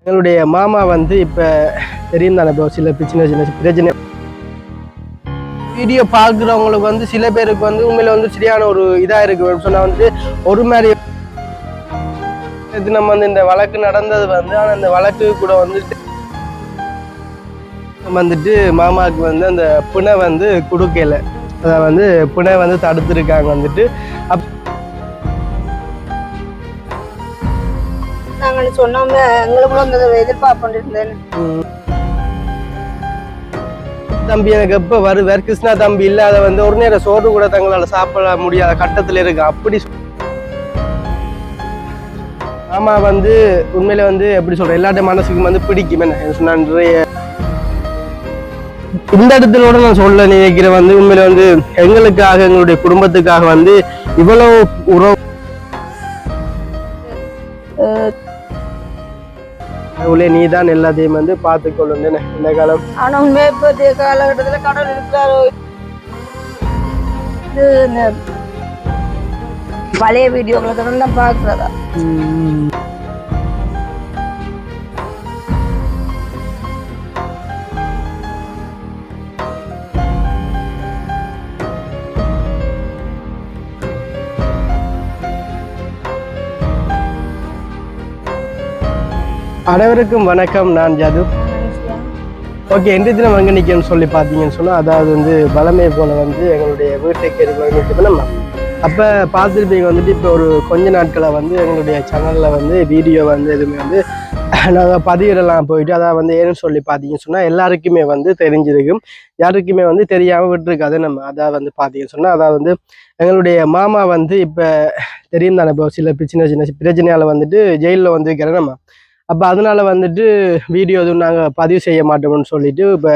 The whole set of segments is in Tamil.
எங்களுடைய மாமா வந்து இப்போ தெரியும் தானே ப்ரோ, சில சின்ன சின்ன பிரச்சனை வீடியோ பார்க்குறவங்களுக்கு வந்து சில பேருக்கு வந்து உண்மையில வந்து சரியான ஒரு இதாக இருக்கு சொன்னால் வந்து ஒரு மாதிரி நம்ம வந்து இந்த வழக்கு நடந்தது வந்து, ஆனால் இந்த வழக்கு கூட வந்துட்டு மாமாவுக்கு வந்து அந்த பிணை வந்து கொடுக்கல, அதை வந்து பிணை வந்து தடுத்துருக்காங்க வந்துட்டு. நாங்கள் சொன்னோமே எங்களுக்குள்ள அந்த எதிர்பார்ப்பு இருந்தேன். தம்பி எனக்கு எப்போ வருவார், கிருஷ்ணா தம்பி இல்லாத வந்து ஒரு நேரம் சோறு கூட தங்களால் சாப்பிட முடியாத கட்டத்தில் இருக்கு. அப்படி மாமா வந்து உண்மையில வந்து எப்படி சொல்றேன், எல்லாருடைய மனசுக்கும் வந்து பிடிக்கும். என்ன சொன்னா இந்த இடத்துல நான் சொல்ல நினைக்கிறேன் வந்து உண்மையில வந்து எங்களுக்காக எங்களுடைய குடும்பத்துக்காக வந்து இவ்வளவு உறவு நீ தான் எல்லாத்தையும் வந்து பார்த்துக்கொள்ளும் இந்த காலம். ஆனா உண்மை இப்போதைய காலகட்டத்துல கடவுள் இருக்கிறாரோ பழைய வீடியோக்களை தொடர்ந்து பாக்குறதா. அனைவருக்கும் வணக்கம், நான் ஜது. ஓகே, இன்றைய தினம் அங்கே நிற்கணும்னு சொல்லி பார்த்தீங்கன்னு சொன்னால், அதாவது வந்து பலமே போல வந்து எங்களுடைய வீட்டுக்கு நம்ம அப்போ பார்த்துருப்பீங்க வந்துட்டு. இப்போ ஒரு கொஞ்ச நாட்களை வந்து எங்களுடைய சேனலில் வந்து வீடியோ வந்து எதுவுமே வந்து நாங்கள் பதிவிடலாம் போயிட்டு, அதாவது வந்து ஏன்னு சொல்லி பார்த்தீங்கன்னு சொன்னால் எல்லாருக்குமே வந்து தெரிஞ்சிருக்கும், யாருக்குமே வந்து தெரியாமல் விட்டுருக்காது நம்ம. அதாவது வந்து பார்த்தீங்கன்னு சொன்னால், அதாவது வந்து எங்களுடைய மாமா வந்து இப்போ தெரியும் தானே இப்போ சில சின்ன சின்ன பிரச்சனையால் வந்துட்டு ஜெயிலில் வந்து வைக்கிறேன் நம்ம. அப்போ அதனால வந்துட்டு வீடியோ எதுவும் நாங்கள் பதிவு செய்ய மாட்டோம்னு சொல்லிட்டு இப்போ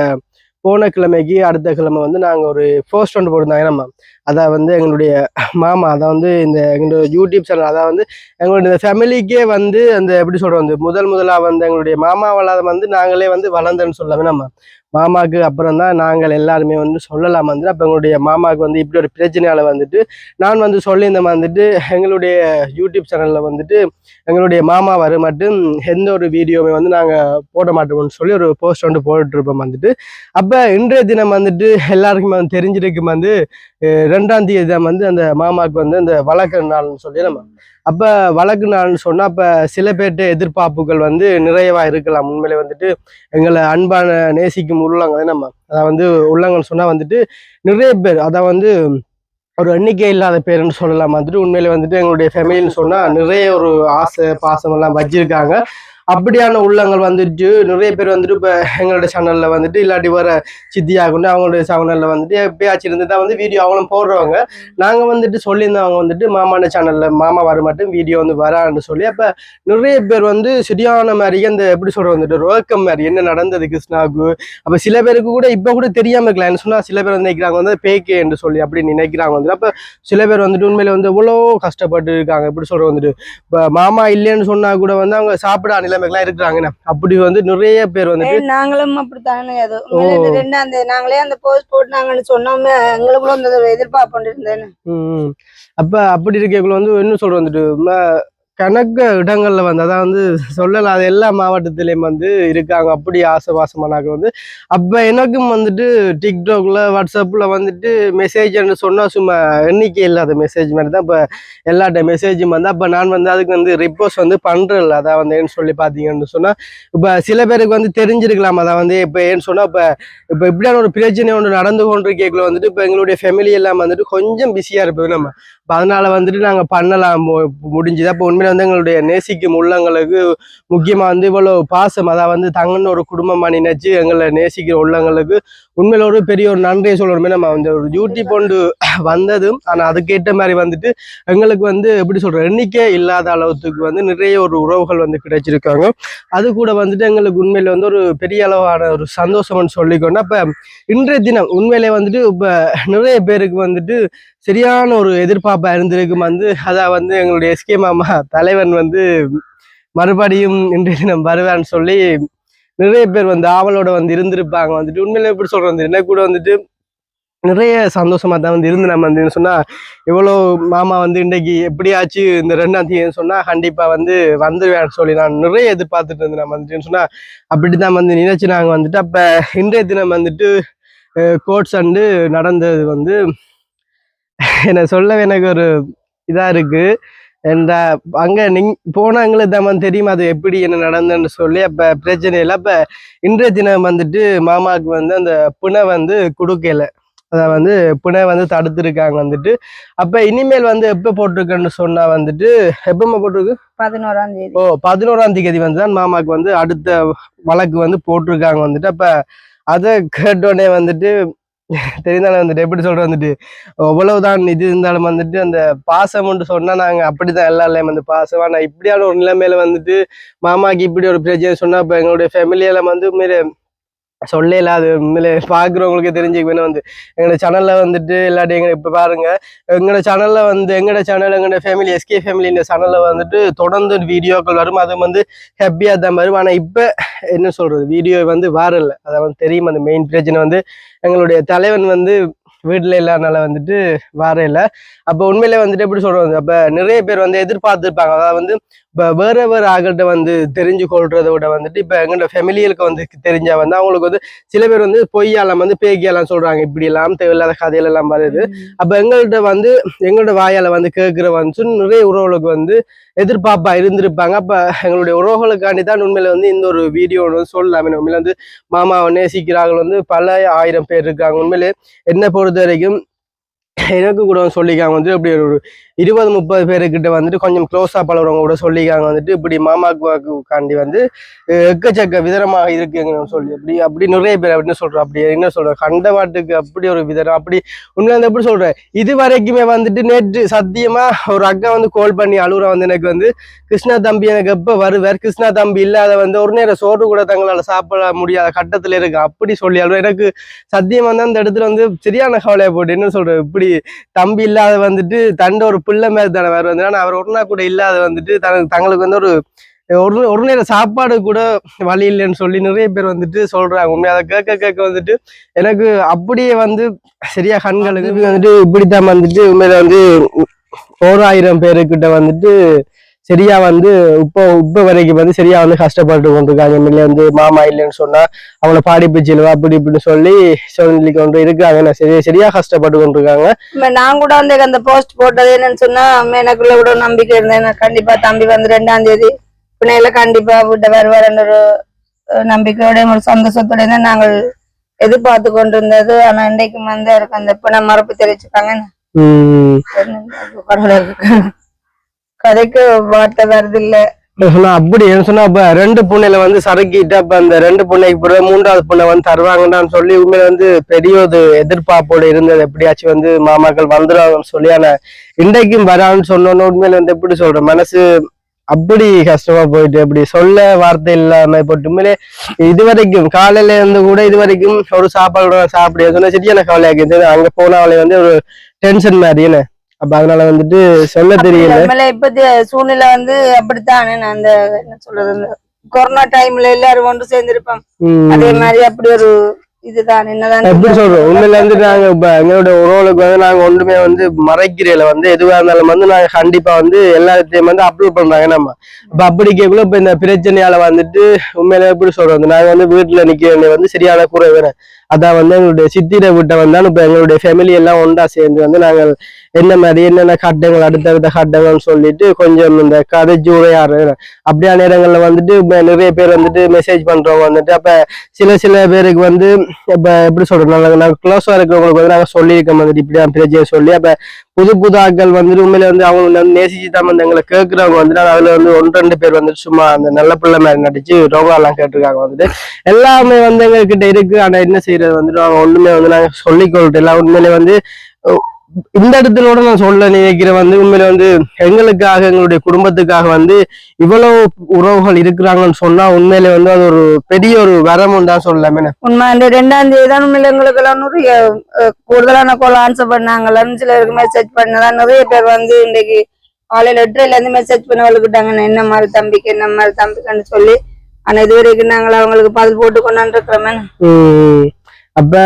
போன கிழமைக்கு அடுத்த கிழமை வந்து நாங்கள் ஒரு போஸ்ட் ஒன்று போட்டிருந்தாங்க நம்ம. அதாவது வந்து எங்களுடைய மாமா, அதாவது வந்து இந்த எங்களுடைய யூடியூப் சேனல், அதாவது வந்து எங்களுடைய ஃபேமிலிக்கே வந்து அந்த எப்படி சொல்கிறோம் வந்து முதலாக வந்து எங்களுடைய மாமாவால் வந்து நாங்களே வந்து வளர்ந்தேன்னு சொல்லாமே நம்ம. மாமாவுக்கு அப்புறம் தான் நாங்கள் எல்லாருமே வந்து சொல்லலாம் வந்து. அப்போ எங்களுடைய மாமாவுக்கு வந்து இப்படி ஒரு பிரச்சனையால் வந்துட்டு நான் வந்து சொல்லியிருந்தேன் வந்துட்டு எங்களுடைய யூடியூப் சேனலில் வந்துட்டு எங்களுடைய மாமா வர மட்டும் எந்த ஒரு வீடியோவுமே வந்து நாங்கள் போட மாட்டோம்னு சொல்லி ஒரு போஸ்ட் வந்து போட்டுருப்போம் வந்துட்டு. அப்போ இன்றைய தினம் வந்துட்டு எல்லாருக்குமே வந்து தெரிஞ்சிருக்கும் வந்து 2ஆம் தேதி தான் வந்து அந்த மாமாவுக்கு வந்து அந்த வழக்கு நாள்னு சொல்லி நம்ம. அப்போ வழக்கு நாள்னு சொன்னால் அப்போ சில பேர்கிட்ட எதிர்பார்ப்புகள் வந்து நிறையவா இருக்கலாம். உண்மையிலே வந்துட்டு எங்களை அன்பான நேசிக்கும் உள்ளங்கள் நம்ம, அதை வந்து உள்ளங்கன்னு சொன்னால் வந்துட்டு நிறைய பேர், அதை வந்து ஒரு எண்ணிக்கை இல்லாத பேருன்னு சொல்லலாம் வந்துட்டு. உண்மையிலே வந்துட்டு எங்களுடைய ஃபேமிலின்னு சொன்னால் நிறைய ஒரு ஆசை பாசம் எல்லாம் வச்சிருக்காங்க. அப்படியான உள்ளங்கள் வந்துட்டு நிறைய பேர் வந்துட்டு இப்போ எங்களுடைய சேனலில் வந்துட்டு இல்லாட்டி வர சித்தியாகணும் அவங்களுடைய சேனலில் வந்துட்டு எப்பயாச்சும் இருந்து தான் வந்து வீடியோ அவங்களும் போடுறவங்க. நாங்கள் வந்துட்டு சொல்லியிருந்தோம் அவங்க வந்துட்டு மாமான சேனலில் மாமா வர மட்டும் வீடியோ வந்து வரான்னு சொல்லி. அப்போ நிறைய பேர் வந்து சரியான மாதிரி அந்த எப்படி சொல்கிற வந்துட்டு ரோக்கம் மாதிரி என்ன நடந்தது கிருஷ்ணாவுக்கு. அப்போ சில பேருக்கு கூட இப்போ கூட தெரியாமல் இருக்கலாம். என்ன சொன்னால் சில பேர் வந்து நினைக்கிறாங்க வந்து பேக்கே என்று சொல்லி அப்படி நினைக்கிறாங்க வந்துட்டு. அப்போ சில பேர் வந்துட்டு உண்மையில வந்து இவ்வளோ கஷ்டப்பட்டு இருக்காங்க. எப்படி சொல்கிற வந்துட்டு இப்போ மாமா இல்லைன்னு சொன்னால் கூட வந்து அவங்க சாப்பிட நிலைமைகள்லாம் இருக்கிறாங்க. அப்படி வந்து நிறைய பேர் வந்துட்டு நாங்களும் அப்படித்தானே நாங்களே அந்த போஸ்ட் போட்டு நாங்கள் சொன்னோமே எங்களுக்குள்ள அந்த எதிர்பார்ப்பு இருந்தேன். அப்ப அப்படி இருக்கக்குள்ள வந்து என்ன சொல்ற வந்துட்டு கணக்கு இடங்கள்ல வந்து அதான் வந்து சொல்லலாம், அது எல்லா மாவட்டத்திலையும் வந்து இருக்காங்க அப்படி ஆசைவாசமானாக்க வந்து. அப்ப எனக்கும் வந்துட்டு டிக்டாக்ல வாட்ஸ்அப்ல வந்துட்டு மெசேஜ்ன்னு சொன்னா சும்மா எண்ணிக்கை இல்லாத மெசேஜ் மாதிரி தான் இப்போ எல்லாட்ட மெசேஜும் வந்து. அப்போ நான் வந்து அதுக்கு வந்து ரிப்போர்ட் வந்து பண்றேன்ல, அதான் வந்து ஏன்னு சொல்லி பார்த்தீங்கன்னு சொன்னா இப்போ சில பேருக்கு வந்து தெரிஞ்சிருக்கலாம். அதான் வந்து இப்போ ஏன்னு சொன்னா இப்போ இப்படியான ஒரு பிரச்சனை ஒன்று நடந்து கொண்டிருக்கேக்குள்ள வந்துட்டு இப்போ எங்களுடைய ஃபேமிலி எல்லாம் வந்துட்டு கொஞ்சம் பிஸியா இருப்போம் நம்ம. அதனால வந்துட்டு நாங்கள் பண்ணலாம் முடிஞ்சுது. அப்போ உண்மையில வந்து எங்களுடைய நேசிக்கும் உள்ளங்களுக்கு முக்கியமா வந்து இவ்வளவு பாசம், அதாவது வந்து தங்கன்னு ஒரு குடும்பமா நினைச்சு எங்களை நேசிக்கிற உள்ளங்களுக்கு உண்மையில ஒரு பெரிய ஒரு நன்றியை சொல்லணுமே நம்ம. வந்து ஒரு யூடியூப் ஒன்று வந்ததும் ஆனால் அதுக்கேற்ற மாதிரி வந்துட்டு எங்களுக்கு வந்து எப்படி சொல்ற எண்ணிக்கை இல்லாத அளவுக்கு வந்து நிறைய ஒரு உறவுகள் வந்து கிடைச்சிருக்காங்க. அது கூட வந்துட்டு எங்களுக்கு உண்மையில வந்து ஒரு பெரிய அளவான ஒரு சந்தோஷம்னு சொல்லிக்கொண்டு. அப்ப இன்றைய தினம் உண்மையிலே வந்துட்டு இப்ப நிறைய பேருக்கு வந்துட்டு சரியான ஒரு எதிர்பார்ப்பா இருந்திருக்கும் வந்து. அதான் வந்து எங்களுடைய எஸ்கே மாமா தலைவன் வந்து மறுபடியும் இன்றைய தினம் வருவான்னு சொல்லி நிறைய பேர் வந்து ஆவலோட வந்து இருந்திருப்பாங்க வந்துட்டு. உண்மையில எப்படி சொல்றது, என்ன கூட வந்துட்டு நிறைய சந்தோஷமா தான் வந்து இருந்து நம்ம வந்து சொன்னா இவ்வளோ மாமா வந்து இன்றைக்கு எப்படியாச்சும் இந்த 2ஆம் தேதி சொன்னா கண்டிப்பா வந்து வந்துருவேன்னு சொல்லி நான் நிறைய எதிர்பார்த்துட்டு இருந்தேன் நம்ம வந்துட்டு சொன்னா அப்படிதான் வந்து நினைச்சு நாங்க வந்துட்டு அப்ப இன்றைய தினம் வந்துட்டு கோட்ஸ் அண்டு நடந்தது வந்து என்ன சொல்ல எனக்கு ஒரு இதா இருக்கு. இந்த அங்க போனவங்களுக்கு தான் வந்து தெரியும் அது எப்படி என்ன நடந்ததுன்னு சொல்லி அப்ப பிரச்சனை இல்லை. அப்ப இன்றைய தினம் வந்துட்டு மாமாவுக்கு வந்து அந்த புனை வந்து கொடுக்கல, அதை வந்து புனை வந்து தடுத்துருக்காங்க வந்துட்டு. அப்ப இனிமேல் வந்து எப்ப போட்டிருக்குன்னு சொன்னா வந்துட்டு எப்பமா போட்டிருக்கு 11ஆம் தேதி. 11ஆம் தேதி வந்து தான் மாமாவுக்கு வந்து அடுத்த வழக்கு வந்து போட்டிருக்காங்க வந்துட்டு. அப்ப அதை கேட்டோடனே வந்துட்டு தெரிந்தாலும் வந்துட்டு எப்படி சொல்ற வந்துட்டு அவ்வளவுதான் இது இருந்தாலும் வந்துட்டு அந்த பாசம்னு சொன்னா நாங்க அப்படிதான் எல்லாருலயும் வந்து பாசம். ஆனா இப்படியான ஒரு நிலைமையில வந்துட்டு மாமாக்கு இப்படி ஒரு பிரச்சனை சொன்னா இப்ப எங்களுடைய ஃபேமிலியில வந்து உண்மையிலே சொல்லல. அது உண்மையிலே பாக்குறவங்களுக்கு தெரிஞ்சுக்கணும் வந்து எங்களோட சேனல்ல வந்துட்டு இல்லாட்டி எங்க இப்ப பாருங்க எங்களோட சேனல்ல வந்து எங்களோட சேனல் எங்களோட ஃபேமிலி எஸ்கே ஃபேமிலி இந்த சேனல்ல வந்துட்டு தொடர்ந்து வீடியோக்கள் வரும், அது வந்து ஹாப்பியா தான் வரும். ஆனா இப்ப என்ன சொல்றது வீடியோ வந்து வரல, அதை வந்து தெரியும். அந்த மெயின் பிரச்சனை வந்து எங்களுடைய தலைவன் வந்து வீட்டுல இல்லாதனால வந்துட்டு வரையில. அப்ப உண்மையிலே வந்துட்டு எப்படி சொல்றது அப்ப நிறைய பேர் வந்து எதிர்பார்த்துருப்பாங்க. அதாவது வந்து இப்ப வேற ஆகள்கிட்ட வந்து தெரிஞ்சு கொள்றத விட வந்துட்டு இப்ப எங்களோட ஃபெமிலியலுக்கு வந்து தெரிஞ்சா வந்து அவங்களுக்கு வந்து சில பேர் வந்து பொய்யாலாம் வந்து பேக்கியெல்லாம் சொல்றாங்க, இப்படி எல்லாம் தேவையில்லாத கதையில எல்லாம் வருது. அப்ப எங்கள்கிட்ட வந்து எங்களோட வாயால வந்து கேட்கிற வந்து நிறைய உறவுகளுக்கு வந்து எதிர்பார்ப்பா இருந்திருப்பாங்க. அப்ப எங்களுடைய உறவுகளுக்காண்டி தான் உண்மையில வந்து இந்த ஒரு வீடியோ வந்து சொல்லலாம். உண்மையில வந்து மாமாவை நேசிக்கிறார்கள் வந்து பல 1000 பேர் இருக்காங்க. உண்மையிலே என்ன பொறுத்த வரைக்கும் எனக்கு கூட சொல்லிக்காங்க வந்து இப்படி ஒரு 20-30 பேருக்கிட்ட வந்துட்டு கொஞ்சம் க்ளோஸா பழகிறவங்க கூட சொல்லிக்காங்க வந்துட்டு இப்படி மாமாக்காண்டி வந்து எக்கச்சக்க விதரமாக இருக்குங்க சொல்லி அப்படி நிறைய பேர் அப்படின்னு சொல்றோம். அப்படி என்ன சொல்ற கண்டவாட்டுக்கு அப்படி ஒரு விதரம் அப்படி உண்மையில வந்து எப்படி சொல்றேன். இது வரைக்குமே வந்துட்டு நேற்று சத்தியமா ஒரு அக்கா வந்து கால் பண்ணி அழுகுற வந்து எனக்கு வந்து கிருஷ்ணா தம்பி எனக்கு எப்ப வருவார், கிருஷ்ணா தம்பி இல்லாத வந்து ஒரு நேரம் சோறு கூட தங்களால சாப்பிட முடியாத கட்டத்துல இருக்கு அப்படி சொல்லி அழுவ. எனக்கு சத்தியம் வந்து அந்த இடத்துல வந்து சரியான கவலையை போட்டு என்ன சொல்றேன் இப்படி தம்பி இல்லாத வந்துட்டு தண்ட ஒரு பிள்ளை மேல தானே வேற வந்து அவர் ஒரு நாள் கூட இல்லாத வந்துட்டு தங்களுக்கு வந்து ஒரு நேரம் சாப்பாடு கூட வழி இல்லைன்னு சொல்லி நிறைய பேர் வந்துட்டு சொல்றாங்க. உண்மையை அதை கேட்க வந்துட்டு எனக்கு அப்படியே வந்து சரியா கண்களுக்கு வந்துட்டு இப்படித்தான் வந்துட்டு உண்மையில வந்து 1000 பேருக்கிட்ட வந்துட்டு சரியா வந்து இப்போ வரைக்கும் வந்து சரியா வந்து கஷ்டப்பட்டு கொண்டிருக்காங்க. இல்லை வந்து மாமா இல்லைன்னு சொன்னா அவங்கள பாடிப்பு செல்வா அப்படி இப்படின்னு சொல்லி கொண்டு இருக்காங்க. சரியா கஷ்டப்பட்டு கொண்டிருக்காங்க. நான் கூட வந்து அந்த போஸ்ட் போட்டது என்னன்னு சொன்னா எனக்குள்ள கூட நம்பிக்கை இருந்தேன், கண்டிப்பா தம்பி வந்து 2ஆம் தேதி பிணையில கண்டிப்பா வீட்டை வருவாருன்ற ஒரு நம்பிக்கையோட ஒரு சந்தோஷத்தோட தான் நாங்கள் எதிர்பார்த்து கொண்டிருந்தது. ஆனா இன்றைக்கும் வந்து அவருக்கு அந்த பிணை மறுப்பு தெரிவிச்சுக்காங்க. கதைக்கு வார்த்தை வருது இல்ல அப்படி என்ன சொன்னா அப்ப 2 புண்ணையில வந்து சறுக்கிட்டு அப்ப அந்த 2 புண்ணைக்கு பிறகு 3ஆவது புண்ணை வந்து தருவாங்கன்னு சொல்லி உண்மையில வந்து பெரிய ஒரு எதிர்பார்ப்போடு இருந்தது. எப்படியாச்சும் வந்து மாமாக்கள் வந்துடுவாங்கன்னு சொல்லி. ஆனா இன்றைக்கும் வரான்னு சொன்னோன்னு உண்மையில வந்து எப்படி சொல்ற மனசு அப்படி கஷ்டமா போயிட்டு அப்படி சொல்ல வார்த்தை இல்லாம போட்டு உண்மையிலே இது வரைக்கும் காலையில இருந்து கூட இது வரைக்கும் ஒரு சாப்பாடு சாப்பிட சொன்னா சரியான கவலையாக்கு. அங்க போனாலே வந்து ஒரு டென்ஷன் மாதிரி என்ன அப்ப அதனால வந்துட்டு சொல்ல தெரியல. இப்ப சூழ்நிலை வந்து அப்படித்தான். அந்த என்ன சொல்றது கொரோனா டைம்ல எல்லாரும் ஒன்று சேர்ந்திருப்போம், அதே மாதிரி அப்படி ஒரு இதுதான். என்னதான் எப்படி சொல்றோம் உண்மையில வந்து நாங்க இப்ப எங்களோட உறவுகளுக்கு வந்து நாங்க ஒன்றுமே வந்து மறைக்கிறேல வந்து எதுவா இருந்தாலும் வந்து நாங்க கண்டிப்பா வந்து எல்லாத்தையும் வந்து அப்லோட் பண்றாங்க. நம்ம அப்ப அப்படி கேட்கல இப்ப இந்த பிரச்சனையால வந்துட்டு உண்மையில எப்படி சொல்றது நாங்க வந்து வீட்டுல நிக்க வந்து சரியான குறை வேற. அதான் வந்து எங்களுடைய சித்திரை வீட்டை வந்தாலும் இப்ப எங்களுடைய ஃபேமிலி எல்லாம் ஒன்றா சேர்ந்து வந்து நாங்கள் என்ன மாதிரி என்னென்ன கட்டங்கள் அடுத்தடுத்த கட்டங்கள்னு சொல்லிட்டு கொஞ்சம் இந்த கதைச்சு உரையாடு அப்படியா நேரங்கள்ல வந்துட்டு இப்ப நிறைய பேர் வந்துட்டு மெசேஜ் பண்றவங்க வந்துட்டு அப்ப சில பேருக்கு வந்து இப்ப எப்படி சொல்றோம் நாங்க க்ளோஸா இருக்கிறவங்களுக்கு வந்து நாங்க சொல்லியிருக்கோம் வந்துட்டு இப்படிதான் பிரச்சனை சொல்லி. அப்ப புது ஆட்கள் வந்துட்டு உண்மையில வந்து அவங்க வந்து நேசிச்சு தான் வந்து எங்களை கேட்கறவங்க வந்துட்டு அதுல வந்து 1-2 பேர் வந்துட்டு சும்மா அந்த நல்ல பிள்ளை மாதிரி நடிச்சு ரோகா எல்லாம் கேட்டிருக்காங்க வந்துட்டு எல்லாமே வந்து எங்க கிட்ட இருக்கு. ஆனா என்ன செய்யறது வந்துட்டு அவங்க ஒண்ணுமே வந்து நாங்க சொல்லிக்கொள்ளிட்டு எல்லாம் உண்மையிலே வந்து இந்த இடத்துல நான் சொல்ல நினைக்கிறேன் வந்து உண்மையில வந்து எங்களுக்காக எங்களுடைய குடும்பத்துக்காக வந்து இவ்வளவு உறவுகள் இருக்கிறாங்கன்னு சொன்னா உண்மையில வந்து அது ஒரு பெரிய ஒரு வரம் தான் சொல்லலாமே. உண்மை அந்த 2ஆம் தேதி தான் உண்மையில எங்களுக்கு எல்லாம் நிறைய கூடுதலான கோல் ஆன்சர் பண்ணாங்களான்னு சிலருக்கு மெசேஜ் பண்ணதான் நிறைய பேர் வந்து இன்னைக்கு காலையில 8:00 இருந்து மெசேஜ் பண்ண வளர்க்கிட்டாங்க என்ன மாதிரி தம்பிக்குன்னு சொல்லி. ஆனா இது வரைக்கும் நாங்கள் அவங்களுக்கு பதில் போட்டு கொண்டாந்து இருக்கிறோமே. அப்ப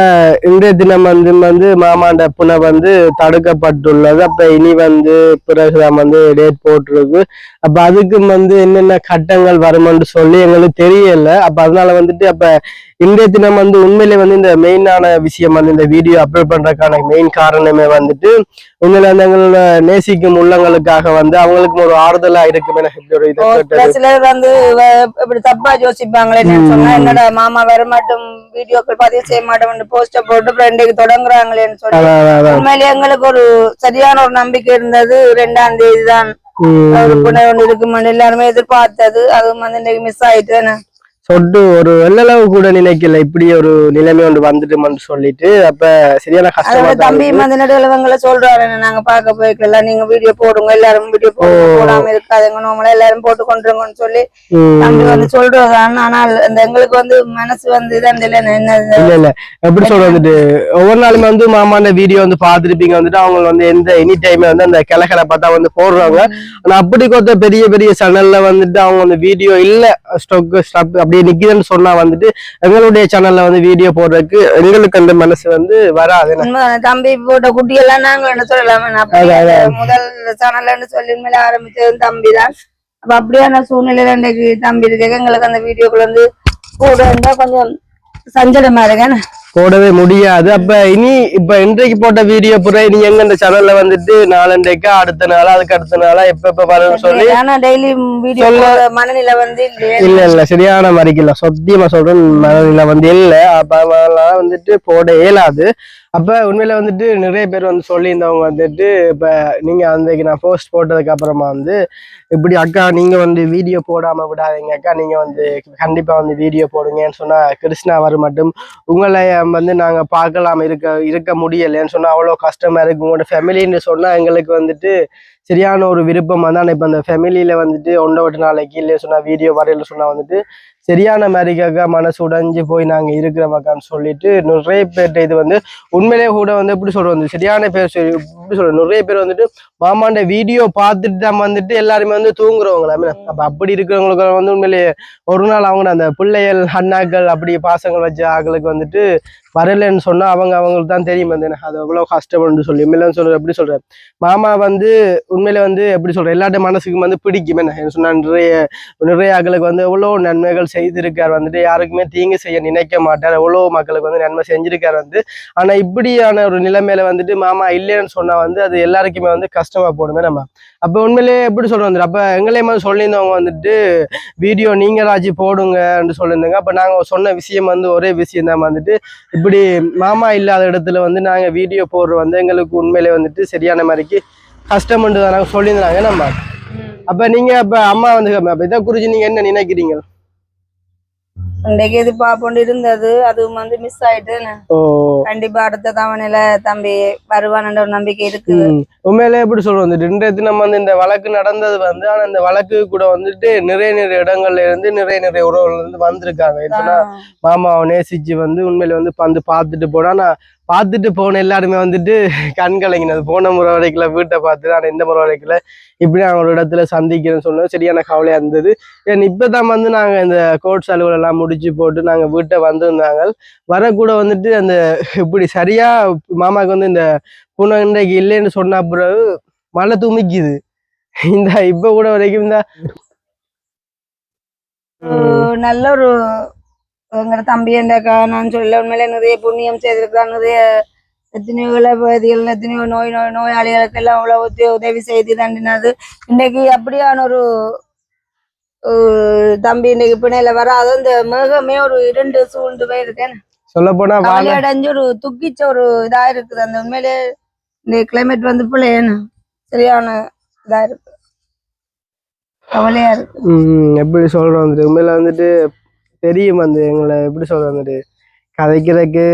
இன்றைய தினம் வந்து மாமாண்ட புனை வந்து தடுக்கப்பட்டுள்ளது. அப்ப இனி வந்து பிறகுதான் வந்து டேட் போட்டிருக்கு. அப்ப அதுக்கு வந்து என்னென்ன கட்டங்கள் வருமென்று சொல்லி எங்களுக்கு தெரியல. அப்ப அதனால வந்துட்டு அப்ப இன்றைய தினம் வந்து உண்மையிலே வந்து இந்த மெயினான விஷயம் வந்து இந்த வீடியோ அப்லோட் பண்றதுக்கான மெயின் காரணமே வந்துட்டு உண்மையில அந்த எங்களோட நேசிக்கும் உள்ளங்களுக்காக வந்து அவங்களுக்கு ஒரு ஆறுதலா இருக்கும். எனக்கு இப்படி ஒரு இதை கேட்டது. சிலர் வந்து இப்படி தப்பா யோசிப்பாங்களே சொன்னா என்னடா மாமா வர மாட்டோம் வீடியோக்கள் பதிவு செய்ய மாட்டோம் போஸ்டர் போட்டு ஃப்ரெண்டுக்கு தொடங்குறாங்களேன்னு சொல்லி உண்மையிலேயே எங்களுக்கு ஒரு சரியான ஒரு நம்பிக்கை இருந்தது. 2ஆம் தேதி தான் ஒரு புனை ஒன்று இருக்குமான்னு எல்லாருமே எதிர்பார்த்தது. அதுவும் வந்து இன்னைக்கு மிஸ் ஆயிட்டு சொட்டு ஒரு வெள்ளளவு கூட நினைக்கல இப்படி ஒரு நிலைமை ஒன்று வந்துட்டுமான்னு சொல்லிட்டு அப்ப சரியான கஷ்டமா தம்பி அந்த நடுவங்களை சொல்றாரு நாங்க பார்க்க போய்க்கலாம் நீங்க வீடியோ போடுங்க எல்லாரும் வீடியோ போடாம இருக்காதுங்க நம்மள எல்லாரும் போட்டு கொண்டுருங்கன்னு சொல்லி தம்பி வந்து சொல்றதான். ஆனால் இந்த எங்களுக்கு வந்து மனசு வந்து இதான் இல்ல எப்படி சொல்ற வந்துட்டு ஒவ்வொரு நாளுமே வந்து மாமாண்ட வீடியோ வந்து பாத்துருப்பீங்க வந்துட்டு அவங்க வந்து எந்த எனி டைம் வந்து அந்த கிளக்கலை பார்த்தா வந்து போடுறாங்க. ஆனா அப்படி கொத்த பெரிய பெரிய சேனல்ல வந்துட்டு அவங்க அந்த வீடியோ இல்ல ஸ்டாப் அப்படியே நிக்குதுன்னு சொன்னா வந்துட்டு எங்களுடைய சேனல்ல வந்து வீடியோ போடுறதுக்கு எங்களுக்கு அந்த மனசு வந்து வராது. தம்பி போட்ட குட்டி எல்லாம் நாங்க என்ன சொல்லலாம் முதல் சேனல்ல சொல்லி மேல ஆரம்பிச்சது தம்பி தான். அப்ப அப்படியான சூழ்நிலையில இன்றைக்கு தம்பி இருக்கு எங்களுக்கு அந்த வீடியோக்குள்ள வந்து கூட இருந்தா கொஞ்சம் சஞ்சலமா இருக்கேன் போடவே முடியாது. அப்ப இனி இப்ப இன்றைக்கு போட்ட வீடியோ புற நீ எங்க இந்த சேனல்ல வந்துட்டு நாளண்டைக்கா அடுத்த நாளா அதுக்கு அடுத்த நாளா எப்ப வரணும்னு சொல்லி டெய்லி வீடியோ மனநிலை வந்து இல்ல சரியான மாதிரிக்கு சத்தியமா சொல்றேன் மனநிலை வந்து இல்ல. அப்ப வந்துட்டு போட இயலாது. அப்ப உண்மையில வந்துட்டு நிறைய பேர் வந்து சொல்லியிருந்தவங்க வந்துட்டு இப்ப நீங்க அன்றைக்கு நான் போஸ்ட் போட்டதுக்கு அப்புறமா வந்து இப்படி அக்கா நீங்க வந்து வீடியோ போடாம விடாதீங்க அக்கா நீங்க வந்து கண்டிப்பா வந்து வீடியோ போடுங்கன்னு சொன்னா கிருஷ்ணா வர மட்டும் உங்களை வந்து நாங்க பார்க்கலாம் இருக்க முடியலன்னு சொன்னா அவ்வளவு கஷ்டமா இருக்கு. உங்களோட ஃபேமிலின்னு சொன்னா எங்களுக்கு வந்துட்டு சரியான ஒரு விருப்பம் தான். இப்ப அந்த ஃபேமிலியில வந்துட்டு 1 நாளைக்கு இல்லையே சொன்னா வீடியோ வரையில சொன்னா வந்துட்டு சரியான மாதிரிக்காக மனசு உடைஞ்சு போய் நாங்க இருக்கிறோமாக்கான்னு சொல்லிட்டு நிறைய பேர்ட்ட இது வந்து உண்மையிலேயே கூட வந்து எப்படி சொல்றது சரியான பேர் எப்படி சொல்றது நிறைய பேர் வந்துட்டு மாமாண்ட வீடியோ பார்த்துட்டு தான் வந்துட்டு எல்லாருமே வந்து தூங்குறவங்களாமே. அப்ப அப்படி இருக்கிறவங்களுக்கு வந்து உண்மையிலேயே ஒரு நாள் அவங்க அந்த பிள்ளைகள் அண்ணாக்கள் அப்படி பாசங்கள் வச்ச ஆக்களுக்கு வந்துட்டு வரலன்னு சொன்னா அவங்களுக்கு தான் தெரியும் வந்து அது எவ்வளவு கஷ்டம்னு சொல்லி உண்மையில சொல்ற எப்படி சொல்றேன் மாமா வந்து உண்மையில வந்து எப்படி சொல்றேன் எல்லாட்ட மனசுக்கும் வந்து பிடிக்கும் என்ன சொன்னா நிறைய ஆக்களுக்கு வந்து எவ்வளவு நன்மைகள் செய்திருக்கார் வந்துட்டு யாருக்குமே தீங்கு செய்ய நினைக்க மாட்டார் எவ்வளவு மக்களுக்கு வந்து நன்மை செஞ்சிருக்காரு வந்து. ஆனா இப்படியான ஒரு நிலைமையில வந்துட்டு மாமா இல்லைன்னு சொன்னா வந்து அது எல்லாருக்குமே வந்து கஷ்டமா போடுமே நம்ம. அப்ப உண்மையிலேயே எப்படி சொல்றோம் வந்துட்டு அப்ப எங்களையுமே சொல்லியிருந்தவங்க வந்துட்டு வீடியோ நீங்களாச்சும் போடுங்கன்னு சொல்லியிருந்தாங்க. அப்ப நாங்க சொன்ன விஷயம் வந்து ஒரே விஷயம் தான் வந்துட்டு இப்படி மாமா இல்லாத இடத்துல வந்து நாங்க வீடியோ போடுற வந்து எங்களுக்கு உண்மையிலே வந்துட்டு சரியான மாதிரிக்கு கஷ்டம்னு தான் நாங்க சொல்லியிருந்தாங்க நம்ம. அப்ப நீங்க அப்ப அம்மா வந்து அப்ப இதை குறிச்சு நீங்க என்ன நினைக்கிறீங்க? இன்றைக்கு இது பாப்போண்டு இருந்தது அதுவும் வந்து மிஸ் ஆயிட்டு கண்டிப்பா அடுத்த தவணையில தம்பி வருவான் ஒரு நம்பிக்கை இருக்குது. உண்மையிலே எப்படி சொல்றோம் இன்றைய தினம் வந்து இந்த வழக்கு நடந்தது வந்து ஆனா இந்த வழக்கு கூட வந்துட்டு நிறைய இடங்கள்ல இருந்து நிறைய உறவுகள் இருந்து வந்திருக்காங்க. மாமாவை நேசிச்சு வந்து உண்மையில வந்து வந்து பார்த்துட்டு போனா நான் பார்த்துட்டு போன எல்லாருமே வந்துட்டு கண்கலங்கினது போன முறை வரைக்குல வீட்டை பார்த்துட்டு ஆனா இந்த முறை வரைக்குல இப்படி நாங்க ஒரு இடத்துல சந்திக்கிறேன்னு சொன்னது சரியான கவலையா இருந்தது. ஏன் இப்பதான் வந்து நாங்க இந்த கோர்ட்ஸ் அலுவலகம் எல்லாம் முடிச்சு போட்டு நாங்க வீட்டை வந்திருந்தாங்க வரக்கூட வந்துட்டு அந்த இப்படி சரியா மாமாவுக்கு வந்து இந்த பூனை இன்றைக்கு இல்லைன்னு சொன்ன பிறகு மழை துமிக்குது இந்த இப்ப கூட வரைக்கும் இந்த நல்ல ஒரு எங்க தம்பி என்றக்கா நான் சொல்ல உண்மையில நிறைய புண்ணியம் செய்திருக்கிறான். நிறைய எத்தனையோ இளப்பகுதிகள் எத்தனையோ நோயாளிகளுக்கு எல்லாம் அவ்வளவு உதவி செய்து தண்டினது. இன்னைக்கு அப்படியான ஒரு தம்பி இன்னைக்கு பிணையில வராது இந்த மேகமே ஒரு 2 சூழ்ந்து போயிருக்கேன் சொல்ல போனா அடைஞ்சு ஒரு துக்கிச்ச ஒரு இதா இருக்குது. அந்த உண்மையிலே இந்த கிளைமேட் வந்து பிள்ளைன்னு சரியான இதா இருக்கு கவலையா இருக்கு. எப்படி சொல்றோம் வந்துட்டு உண்மையில வந்துட்டு தெரியும் வந்து எங்களை எப்படி சொல்றோம் வந்துட்டு கதைக்கிறதுக்கு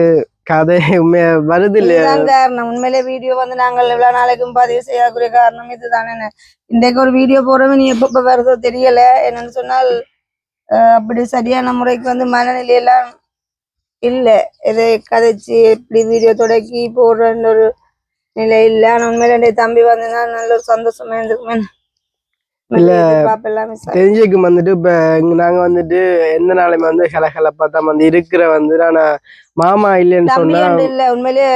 கதை உண்மையா வருது இல்லையா காரணம். உண்மையிலே வீடியோ வந்து நாங்கள் எவ்வளவு நாளைக்கும் பதிவு செய்யக்கூடிய காரணம் இதுதானே. இன்றைக்கு ஒரு வீடியோ போறோமே நீ எப்ப வருதோ தெரியல. என்னன்னு சொன்னால் அப்படி சரியான முறைக்கு வந்து மனநிலையெல்லாம் இல்லை இதை கதைச்சு எப்படி வீடியோ தொடக்கி போடுறன்ற ஒரு நிலை இல்லை. ஆனா உண்மையில தம்பி வந்ததுன்னா நல்ல ஒரு சந்தோஷமா இருந்துக்குமே. இல்ல பாப்பெல்லாம் தெரிஞ்சுக்கும் வந்துட்டு இப்ப நாங்க வந்துட்டு எந்த நாளுமே வந்து கலகலப்பா தான் வந்து இருக்கிற வந்து ஆனா மாமா இல்லைன்னு தம்பி சொன்னா என்று இல்ல உண்மையிலேயே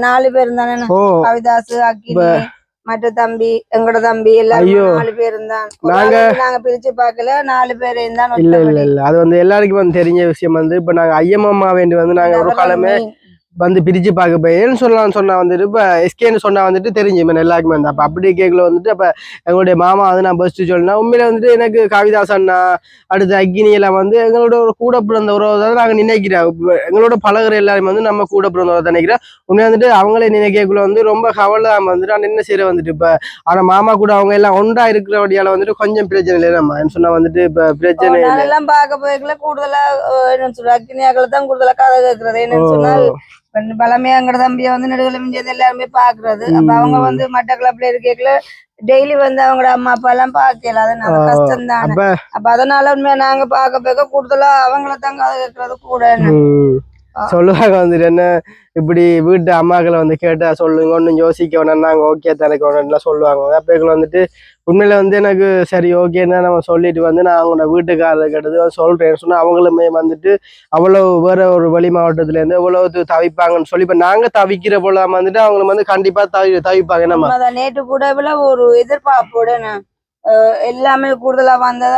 4 பேர் தானே ஓ கவிதாசு அக்கினி மற்ற தம்பி எங்களோட தம்பி எல்லாரும் 4 பேர் இருந்தான் நாங்க பிரிச்சு பார்க்கல 4 பேர் இருந்தான் இல்ல இல்ல இல்ல அது வந்து எல்லாருக்கும் வந்து தெரிஞ்ச விஷயம் வந்து இப்ப நாங்க ஐயம்மா வேண்டி வந்து நாங்க ஒரு காலமே வந்து பிரிச்சு பார்க்க போய் ஏன்னு சொல்லலாம்னு சொன்னா வந்துட்டு இப்ப எஸ்கேன்னு சொன்னா வந்துட்டு தெரிஞ்சு எல்லாருக்குமே வந்து அப்ப அப்படி கேட்கல வந்துட்டு அப்ப எங்களுடைய மாமா வந்து நான் ஃபர்ஸ்ட் சொன்னா உண்மையில வந்துட்டு எனக்கு கவிதாஸ் அண்ணா அடுத்து அக்னி எல்லாம் வந்து எங்களோட ஒரு கூட பிறந்த உறவு தான் நாங்க நினைக்கிறோம் எங்களோட பழகுற எல்லாருமே வந்து நம்ம கூட பிறந்த உறவு நினைக்கிறோம் உண்மையா வந்துட்டு அவங்களே நினைக்கக்குள்ள வந்து ரொம்ப கவலை வந்துட்டு நான் என்ன செய்யற வந்துட்டு இப்ப ஆனா மாமா கூட அவங்க எல்லாம் ஒன்றா இருக்கிறபடியால வந்துட்டு கொஞ்சம் பிரச்சனை இல்லை நம்ம சொன்னா வந்துட்டு இப்ப பிரச்சனை எல்லாம் பார்க்க போய்க்கல கூடுதலா என்ன சொல்ற அக்னியாக்களை தான் கூடுதலா கதை கேட்கறது என்னன்னு சொன்னால் பழமையாங்கிற தம்பியை வந்து நெடுகலம் எல்லாருமே பாக்குறது அப்ப அவங்க வந்து மட்ட கிளப்ல இருக்கல டெய்லி வந்து அவங்களோட அம்மா அப்பா எல்லாம் பாக்கல அதனால கஷ்டம் தானே அப்ப அதனால உண்மையா நாங்க பாக்க போக கூடுதலா அவங்கள தான் கதை கேட்கறது கூட சொல்லுவாங்க வந்துட்டு என்ன இப்படி வீட்டு அம்மாக்களை வந்து கேட்டா சொல்லுங்க ஒன்னும் யோசிக்க வேணாம் நாங்க ஓகே தனக்கு வேணும்லாம் சொல்லுவாங்க அப்ப வந்துட்டு உண்மையில வந்து எனக்கு சரி ஓகேன்னு நம்ம சொல்லிட்டு வந்து நான் அவங்களோட வீட்டுக்காரர் கேட்டது சொல்றேன் சொன்னா அவங்களுமே வந்துட்டு அவ்வளவு வேற ஒரு வெளி மாவட்டத்துல இருந்து எவ்வளவு தவிப்பாங்கன்னு சொல்லி இப்ப நாங்க தவிக்கிற போல வந்துட்டு அவங்க வந்து கண்டிப்பா தவிப்பாங்க நம்ம நேற்று கூட ஒரு எதிர்பார்ப்போட எல்லாமே கூடுதலா வந்தது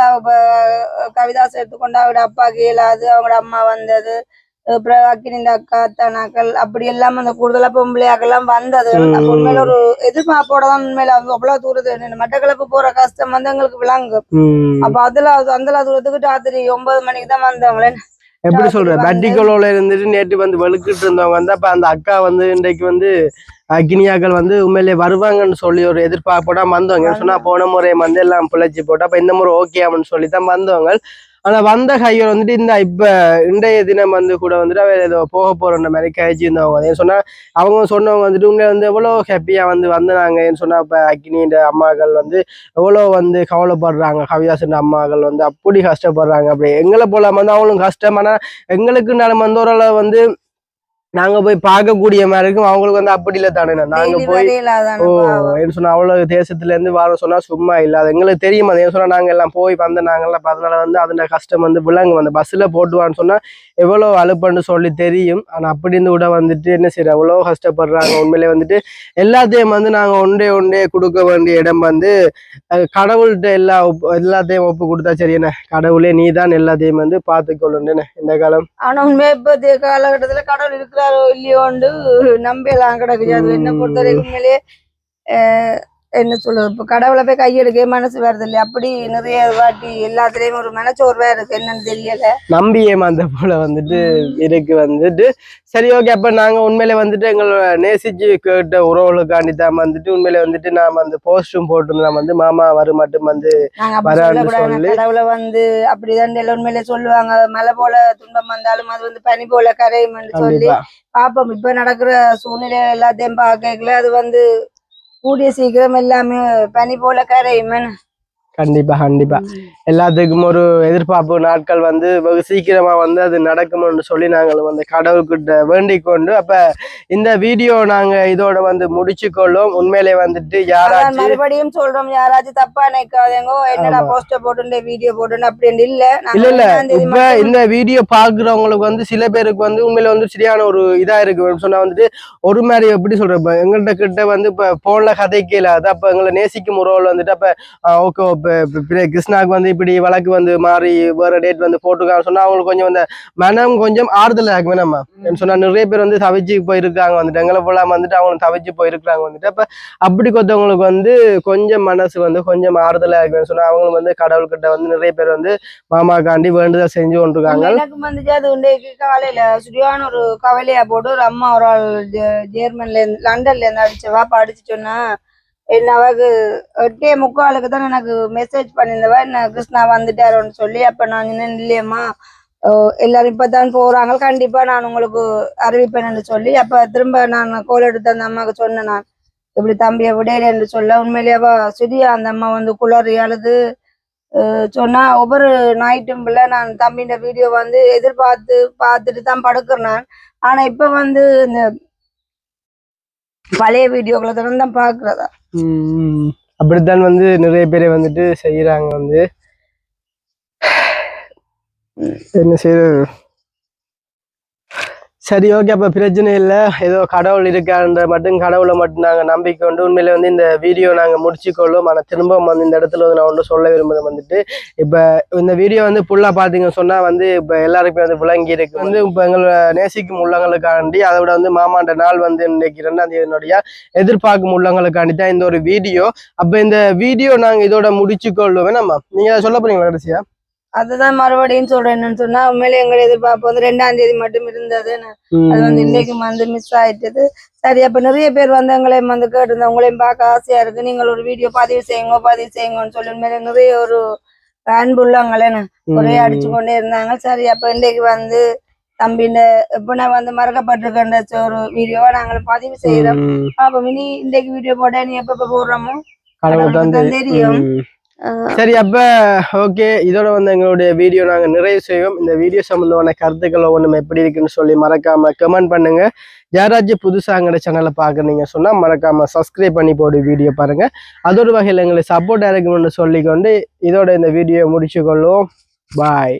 கவிதாஸ் எடுத்துக்கொண்டு அவரோட அப்பாக்கு இயலாது அவங்களோட அம்மா வந்தது அப்புறம் அக்கினிந்த அக்கா அத்தானாக்கள் அப்படி எல்லாம் அந்த கூடுதலா பொம்பளையாக்கெல்லாம் வந்தது உண்மையில ஒரு எதிர்பார்ப்போட தான் உண்மையில அவ்வளவு தூரத்து மட்டக்களப்பு போற கஷ்டம் வந்து எங்களுக்கு விளங்கும் அப்ப அந்த தூரத்துக்கு ராத்திரி 9 மணிக்கு தான் வந்தவங்களே எப்படி சொல்ற பட்டிக்கோளோல இருந்துட்டு நேற்று வந்து வெளுக்கிட்டு இருந்தவங்க வந்து அப்ப அந்த அக்கா வந்து இன்றைக்கு வந்து அக்னியாக்கள் வந்து உண்மையிலே வருவாங்கன்னு சொல்லி ஒரு எதிர்பார்ப்போட வந்தவங்க சொன்னா போன முறை வந்து எல்லாம் பிழைச்சி போட்டு அப்ப இந்த முறை ஓகே அப்படின்னு சொல்லி தான் வந்தவங்க ஆனா வந்த கையோட வந்துட்டு இந்த இப்ப இன்றைய தினம் வந்து கூட வந்துட்டு அவ ஏதோ போக போறன்ற மாதிரி கழிச்சிருந்தவங்க சொன்னா அவங்க சொன்னவங்க வந்துட்டு உங்க வந்து எவ்வளவு ஹாப்பியா வந்து வந்தாங்கன்னு சொன்னா இப்ப அக்னின்ற அம்மாக்கள் வந்து எவ்வளவு வந்து கவலைப்படுறாங்க கவிதாசன் அம்மாக்கள் வந்து அப்படி கஷ்டப்படுறாங்க அப்படி எங்களை போல வந்து அவங்களும் கஷ்டம் ஆனா எங்களுக்கு நாளை வந்து ஓரளவு வந்து நாங்க போய் பார்க்கக்கூடிய மாதிரி இருக்கும் அவங்களுக்கு வந்து அப்படி இல்லை தானே நாங்க போய் என்ன சொன்னா அவ்வளவு தேசத்துல இருந்து வர சொன்னா சும்மா இல்லாத எங்களுக்கு தெரியும் அது சொன்னா நாங்க எல்லாம் போய் வந்த நாங்கல்ல அதனால வந்து அதோட கஷ்டம் வந்து விளங்கு அந்த பஸ்ல போட்டுவான்னு சொன்னா எவ்வளவு அழுப்புன்னு சொல்லி தெரியும் ஆனா அப்படி இருந்து கூட வந்துட்டு என்ன செய்யற எவ்வளவு கஷ்டப்படுறாங்க உண்மையிலே வந்துட்டு எல்லாத்தையும் வந்து நாங்க ஒன்றே கொடுக்க வேண்டிய இடம் வந்து கடவுள்கிட்ட எல்லாத்தையும் ஒப்பு கொடுத்தா சரி என்ன கடவுளே நீதான் எல்லாத்தையும் வந்து பார்த்துக்கொள்ளுன்னு இந்த காலம் ஆனா உண்மையா இப்ப காலகட்டத்துல கடவுள் இருக்கிறாரோ இல்லையோண்டு நம்பலாம் கிடக்குது அது என்ன பொறுத்த வரைக்கும் உண்மையிலே என்ன சொல்றது இப்ப கடவுளை போய் கையெடுக்க மனசு வருது இல்லையா அப்படி நிறைய வாட்டி எல்லாத்துலயும் ஒரு மனச்சோர்வா இருக்கு என்னன்னு தெரியல நம்பி ஏமாந்த போல வந்துட்டு இருக்கு வந்துட்டு சரி ஓகே அப்ப நாங்க உண்மையில வந்துட்டு எங்களோட நேசிச்சு கேட்ட உறவுகளுக்காண்டி தான் வந்துட்டு உண்மையில வந்துட்டு நாம அந்த போஸ்டும் போட்டு வந்து மாமா வரும் மட்டும் வந்து கடவுளை வந்து அப்படிதான் உண்மையில சொல்லுவாங்க மழை போல துன்பம் வந்தாலும் அது வந்து பனி போல கரையும் சொல்லி பாப்போம் இப்ப நடக்கிற சூழ்நிலை எல்லாத்தையும் பார்க்கல அது வந்து கூடிய சீக்கிரம் எல்லாமே பனி போல கரையும் கண்டிப்பா கண்டிப்பா எல்லாத்துக்கும் ஒரு எதிர்பார்ப்பு நாட்கள் வந்து வெகு சீக்கிரமா வந்து அது நடக்கும்னு சொல்லி நாங்கள் வந்து கடவுள்கிட்ட வேண்டிக் கொண்டு அப்ப இந்த வீடியோ நாங்க இதோட வந்து முடிச்சுக்கொள்ளும் உண்மையிலே வந்துட்டு யாராச்சும் மறுபடியும் சொல்றோம் யாராச்சும் தப்பா நினைக்காதேங்கோ என்னடா போஸ்டர் போட்டு வீடியோ போட்டு அப்படின்னு இல்ல இப்ப இந்த வீடியோ பாக்குறவங்களுக்கு வந்து சில பேருக்கு வந்து உண்மையில வந்து சரியான ஒரு இதா இருக்கு சொன்னா வந்துட்டு ஒரு மாதிரி எப்படி சொல்ற எங்கள்கிட்ட கிட்ட வந்து இப்ப போன்ல கதைக்கு இல்லாது அப்ப எங்களை நேசிக்கும் உறவுல வந்துட்டு அப்ப ஓகே கிருஷ்ணாவுக்கு வந்து இப்படி வழக்கு வந்து மாறி வேற டேட் வந்து போட்டுருக்காங்க சொன்னா அவங்களுக்கு கொஞ்சம் வந்து மனம் கொஞ்சம் ஆறுதல் ஆகுமே நம்ம சொன்னா நிறைய பேர் வந்து தவிச்சு போயிருக்காங்க வந்துட்டு எங்களை போல வந்துட்டு அவங்க தவிச்சு போயிருக்காங்க வந்துட்டு அப்ப அப்படி கொத்தவங்களுக்கு வந்து கொஞ்சம் மனசு வந்து கொஞ்சம் ஆறுதல் ஆகுமே சொன்னா அவங்களுக்கு வந்து கடவுள்கிட்ட வந்து நிறைய பேர் வந்து மாமாக்காண்டி வேண்டுதல் செஞ்சு கொண்டிருக்காங்க எனக்கு வந்துட்டு அது காலையில சரியான ஒரு கவலையா போட்டு ஒரு அம்மா ஒரு ஆள் ஜெர்மன்ல இருந்து லண்டன்ல இருந்து அடிச்சவா படிச்சு சொன்னா என்ன அவருக்கு 8:45 தான் எனக்கு மெசேஜ் பண்ணியிருந்தவா என்ன கிருஷ்ணா வந்துட்டாரோன்னு சொல்லி அப்ப நான் இல்லையம்மா எல்லாரும் இப்பதான் போறாங்க கண்டிப்பா நான் உங்களுக்கு அறிவிப்பேன்னு சொல்லி அப்ப திரும்ப நான் கோல் எடுத்து அந்த அம்மாவுக்கு சொன்னேன் நான் இப்படி தம்பியை விடையில சொல்ல உண்மையிலேயேவா சுதியா அந்த அம்மா வந்து குளறி அழுது சொன்னா ஒவ்வொரு நைட்டும் பிள்ளை நான் தம்பின்ற வீடியோ வந்து பார்த்துட்டு தான் படுக்கிறேன் நான் ஆனா இப்ப வந்து இந்த பழைய வீடியோக்களை தான் பாக்குறதா அப்படித்தான் வந்து நிறைய பேரை வந்துட்டு செய்யறாங்க வந்து என்ன செய்யறது. சரி ஓகே, அப்ப பிரச்சனை இல்லை. ஏதோ கடவுள் இருக்கான்ற மட்டும் கடவுளை மட்டும் நாங்க நம்பிக்கை கொண்டு உண்மையில வந்து இந்த வீடியோ நாங்க முடிச்சுக்கொள்ளும். ஆனா திரும்பவும் வந்து இந்த இடத்துல வந்து நான் ஒன்று சொல்ல விரும்புறது வந்துட்டு, இப்ப இந்த வீடியோ வந்து ஃபுல்லா பாத்தீங்கன்னு சொன்னா வந்து இப்ப எல்லாருக்குமே வந்து விளங்கி இருக்கு வந்து இப்ப எங்களை நேசிக்கும் உள்ளங்களுக்காண்டி, அதை விட வந்து மாமாண்ட நாள் வந்து இன்னைக்கு 2ஆம் தேதியினுடைய எதிர்பார்க்கும் உள்ளங்களுக்காண்டி தான் இந்த ஒரு வீடியோ. அப்ப இந்த வீடியோ நாங்க இதோட முடிச்சுக்கொள்ளும். வேணாமா, நீங்க சொல்ல போறீங்களா கடைசியா? அதுதான் மறுபடியும் சொல்றேன். என்னன்னு சொன்னா உண்மையிலே எங்களை எதிர்பார்ப்பு வந்து 2ஆம் தேதி மட்டும் இருந்தது. அது வந்து இன்னைக்கு வந்து மிஸ் ஆயிட்டது. சரி, அப்ப நிறைய பேர் வந்து எங்களையும் வந்து கேட்டு உங்களையும் பார்க்க ஆசையா இருக்கு, நீங்கள் ஒரு வீடியோ பதிவு செய்யுங்கன்னு சொல்லி உண்மையிலே நிறைய ஒரு அன்புள்ளவங்களே ஒரே அடிச்சு கொண்டே இருந்தாங்க. சரி, அப்ப இன்னைக்கு வந்து தம்பிஇந்த இப்ப நான் வந்து மறக்கப்பட்டிருக்கின்ற ஒரு வீடியோவை நாங்கள் பதிவு செய்யறோம். அப்ப இனி இன்னைக்கு வீடியோ போட்டா நீ எப்ப போடுறோமோ கடவுளுக்கு தெரியும். சரி, அப்ப ஓகே, இதோட வந்து எங்களுடைய வீடியோ நாங்க நிறைவு செய்வோம். இந்த வீடியோ சம்பந்தமான கருத்துக்கள் ஒவ்வொன்றும் எப்படி இருக்குன்னு சொல்லி மறக்காம கமெண்ட் பண்ணுங்க. யாராச்சும் புதுசா எங்களோட சேனலை பாக்குறீங்க சொன்னா மறக்காம சப்ஸ்கிரைப் பண்ணி போட்டு வீடியோ பாருங்க. அதோட வகையில் எங்களுக்கு சப்போர்ட் இருக்கும்னு சொல்லிக்கொண்டு இதோட இந்த வீடியோ முடிச்சுக்கொள்வோம். பாய்.